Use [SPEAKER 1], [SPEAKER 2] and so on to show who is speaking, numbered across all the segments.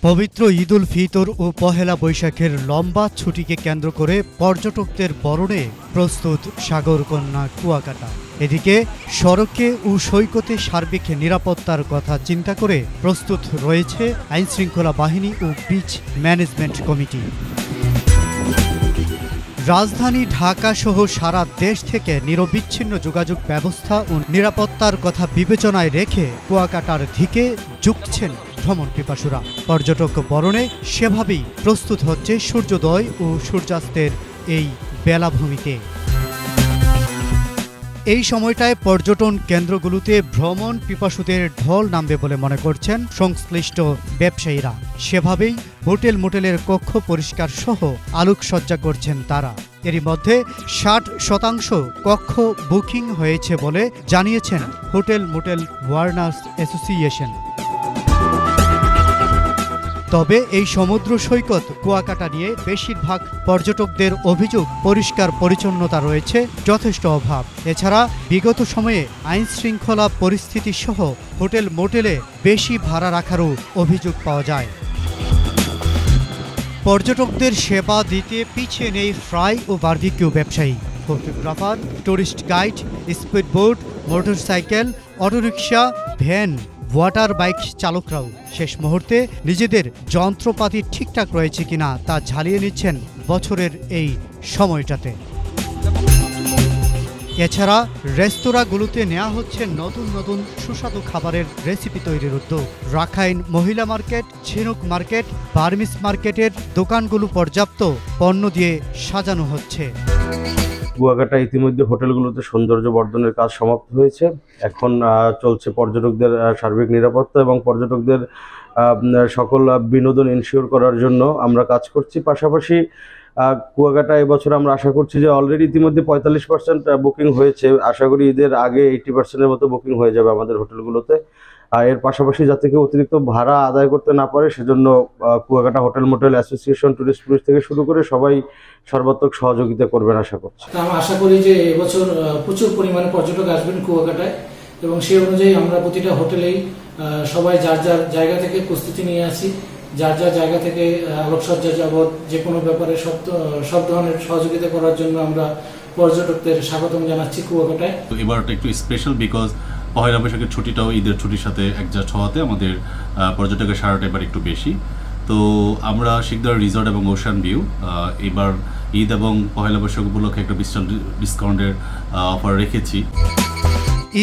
[SPEAKER 1] পবিত্র ঈদ উল ফিতর ও পহেলা বৈশাখের লম্বা ছুটিকে কেন্দ্র করে পর্যটকদের বরণে প্রস্তুত সাগরকন্যা কুয়াকাটা। এদিকে সড়কে ও সৈকতে সার্বিক নিরাপত্তার কথা চিন্তা করে প্রস্তুত রয়েছে আইনশৃঙ্খলা বাহিনী ও বিচ ম্যানেজমেন্ট কমিটি। রাজধানী ঢাকা সহ সারা দেশ থেকে নিরবিচ্ছিন্ন যোগাযোগ ব্যবস্থা ও নিরাপত্তার কথা বিবেচনায় রেখে কুয়াকাটার দিকে ঝুঁকছেন ভ্রমণ পিপাসুরা। পর্যটক বরণে সেভাবেই প্রস্তুত হচ্ছে সূর্যোদয় ও সূর্যাস্তের এই বেলাভূমিতে। এই সময়টায় পর্যটন কেন্দ্রগুলোতে ভ্রমণ পিপাসুদের ঢল নামবে বলে মনে করছেন সংশ্লিষ্ট ব্যবসায়ীরা। সেভাবেই হোটেল মোটেলের কক্ষ পরিষ্কার সহ আলোকসজ্জা করছেন তারা। এরই মধ্যে 60% কক্ষ বুকিং হয়েছে বলে জানিয়েছেন হোটেল মোটেল ওয়ার্নার্স অ্যাসোসিয়েশন। তবে এই সমুদ্র সৈকত কুয়াকাটা নিয়ে বেশিরভাগ পর্যটকদের অভিযোগ পরিষ্কার পরিচ্ছন্নতা রয়েছে যথেষ্ট অভাব। এছাড়া বিগত সময়ে আইন শৃঙ্খলা পরিস্থিতি সহ হোটেল মোটেলে বেশি ভাড়া রাখারও অভিযোগ পাওয়া যায়। পর্যটকদের সেবা দিতে পিছিয়ে নেই ফ্রাই ও বারবিকিউ ব্যবসায়ী, photographer, tourist guide, speedboat, motorcycle, autorickshaw, van, water bike চালকরাও শেষ মুহূর্তে নিজেদের যন্ত্রপাতি ঠিকঠাক রয়েছে কিনা তা ঝালিয়ে নিচ্ছেন বছরের এই সময়টাতে। এছাড়া রেস্তোরাঁগুলোতে নেওয়া হচ্ছে নতুন নতুন সুস্বাদু খাবারের রেসিপি তৈরির উদ্যোগ। রাখাইন মহিলা মার্কেট, ঝিনুক মার্কেট, বার্মিস মার্কেটের দোকানগুলো পর্যাপ্ত পণ্য দিয়ে সাজানো হচ্ছে।
[SPEAKER 2] কুয়াকাটা ইতিমধ্যে হোটেলগুলোতে সৌন্দর্য বর্ধনের কাজ সমাপ্ত হয়েছে। এখন চলছে পর্যটকদের সার্বিক নিরাপত্তা এবং পর্যটকদের সকল বিনোদন এনশিওর করার জন্য আমরা কাজ করছি। পাশাপাশি কুয়াকাটা এবছর আমরা আশা করছি যে অলরেডি ইতিমধ্যে 45% বুকিং হয়েছে। আশা করি ঈদের আগে 80%-এর মতো বুকিং হয়ে যাবে আমাদের হোটেলগুলোতে। এর পাশাপাশি যাতে কেউ অতিরিক্ত ভাড়া আদায় করতে না পারে সেজন্য Kuakata hotel motel association, tourist police থেকে শুরু করে সবাই সর্বাত্মক সহযোগিতা করবেন আশা করছি।
[SPEAKER 3] আমরা আশা করি যে এবছর প্রচুর পরিমাণে পর্যটক আসবেন কুয়াকাটায় এবং সেই অনুযায়ী আমরা প্রতিটা হোটেলেই সবাই যার যার জায়গা থেকে প্রস্তুতি নিয়ে আছি। যার যার জায়গা থেকে আলোকসজ্জা যাবৎ যে কোনো ব্যাপারে সব ধরনের সহযোগিতা করার জন্য আমরা পর্যটকদের স্বাগতম জানাচ্ছি কুয়াকাটায়।
[SPEAKER 4] এবারটা একটু স্পেশাল বিকজ পহেলা বৈশাখের ছুটিটাও ঈদের ছুটির সাথে অ্যাডজাস্ট হওয়াতে আমাদের পর্যটকের সারাটা এবার একটু বেশি। তো আমরা শিকদার রিসর্ট এবং ওশান ভিউ এবার ঈদ এবং পহেলা বৈশাখ উপলক্ষে একটা ডিসকাউন্টের অফার রেখেছি।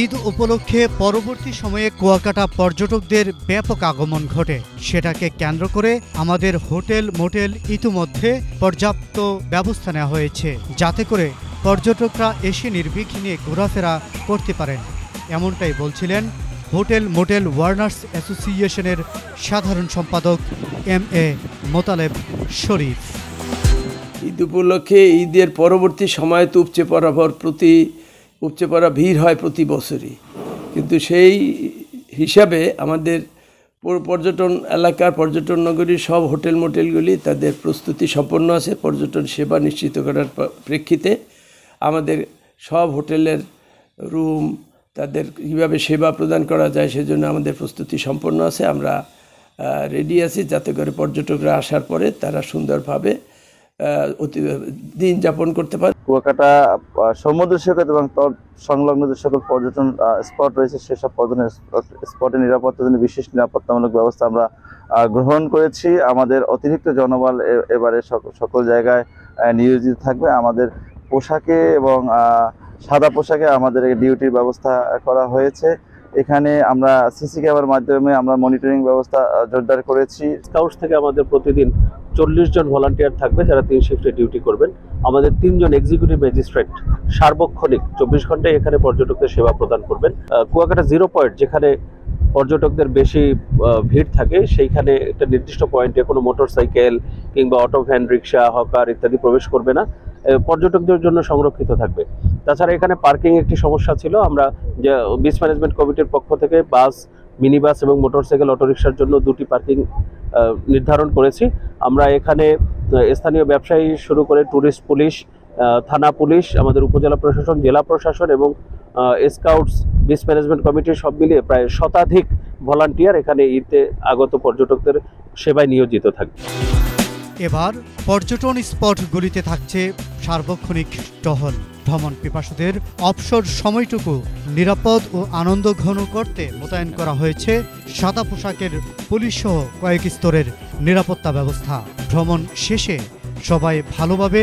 [SPEAKER 1] ঈদ উপলক্ষে পরবর্তী সময়ে কুয়াকাটা পর্যটকদের ব্যাপক আগমন ঘটে। সেটাকে কেন্দ্র করে আমাদের হোটেল মোটেল ইতিমধ্যে পর্যাপ্ত ব্যবস্থা নেওয়া হয়েছে যাতে করে পর্যটকরা এসে নির্বিঘ্নে ঘোরাফেরা করতে পারেন। এমনটাই বলছিলেন হোটেল মোটেল ওয়ার্নার্স অ্যাসোসিয়েশনের সাধারণ সম্পাদক MA মোতালেব শরীফ।
[SPEAKER 5] ঈদ উপলক্ষে ঈদের পরবর্তী সময়ে তো উপচে পড়া ভিড় হয় প্রতি বছরই, কিন্তু সেই হিসাবে আমাদের পর্যটন এলাকার পর্যটন নগরীর সব হোটেল মোটেলগুলি তাদের প্রস্তুতি সম্পন্ন আছে। পর্যটন সেবা নিশ্চিত করার প্রেক্ষিতে আমাদের সব হোটেলের রুম তাদের কীভাবে সেবা প্রদান করা যায় সেজন্য আমাদের প্রস্তুতি সম্পন্ন আছে। আমরা রেডি আছি যাতে করে পর্যটকরা আসার পরে তারা সুন্দরভাবে দিন যাপন করতে পারে।
[SPEAKER 6] কুয়াকাটা সমুদ্র সৈকত এবং সংলগ্ন যে সকল পর্যটন স্পট রয়েছে সেসব পর্যটন স্পটের নিরাপত্তার জন্য বিশেষ নিরাপত্তামূলক ব্যবস্থা আমরা গ্রহণ করেছি। আমাদের অতিরিক্ত জনবল এবারে সকল জায়গায় নিয়োজিত থাকবে। আমাদের পোশাকে এবং সাদা পোশাকে আমাদের ডিউটির ব্যবস্থা করা হয়েছে। এখানে আমরা সিসি ক্যামেরার মাধ্যমে আমরা মনিটরিং ব্যবস্থা জোরদার করেছি।
[SPEAKER 7] স্কাউটস থেকে আমাদের প্রতিদিন 40 জন ভলান্টিয়ার থাকবে যারা 3 শিফটে ডিউটি করবেন। আমাদের 3 জন এক্সিকিউটিভ ম্যাজিস্ট্রেট সার্বক্ষণিক 24 ঘন্টায় এখানে পর্যটকদের সেবা প্রদান করবেন। কুয়াকাটা 0 পয়েন্ট যেখানে পর্যটকদের বেশি ভিড় থাকে সেইখানে একটা নির্দিষ্ট পয়েন্টে কোনো মোটরসাইকেল কিংবা অটো ভ্যান, রিক্সা, হকার ইত্যাদি প্রবেশ করবে না, পর্যটকদের জন্য সংরক্ষিত থাকবে। তাছাড়া এখানে পার্কিং একটি সমস্যা ছিল। আমরা যে বিচ ম্যানেজমেন্ট কমিটির পক্ষ থেকে বাস, মিনি বাস এবং মোটরসাইকেল, অটোরিকশার জন্য 2টি পার্কিং নির্ধারণ করেছি। আমরা এখানে স্থানীয় ব্যবসায়ী শুরু করে টুরিস্ট পুলিশ, থানা পুলিশ, আমাদের উপজেলা প্রশাসন, জেলা প্রশাসন এবং স্কাউটস, বিচ ম্যানেজমেন্ট কমিটির সব মিলিয়ে প্রায় শতাধিক ভলান্টিয়ার এখানে ঈদে আগত পর্যটকদের সেবায় নিয়োজিত থাকবে।
[SPEAKER 1] এবার পর্যটন স্পটগুলিতে থাকছে সার্বক্ষণিক টহল। ভ্রমণ পিপাসুদের অবসর সময়টুকু নিরাপদ ও আনন্দঘন করতে মোতায়েন করা হয়েছে সাদা পোশাকের পুলিশসহ কয়েক স্তরের নিরাপত্তা ব্যবস্থা। ভ্রমণ শেষে সবাই ভালোভাবে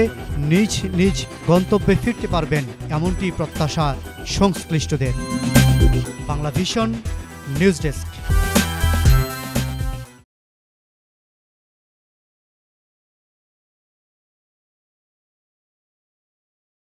[SPEAKER 1] নিজ নিজ গন্তব্যে ফিরতে পারবেন এমনটি প্রত্যাশা সংশ্লিষ্টদের। Bangla vision news desk.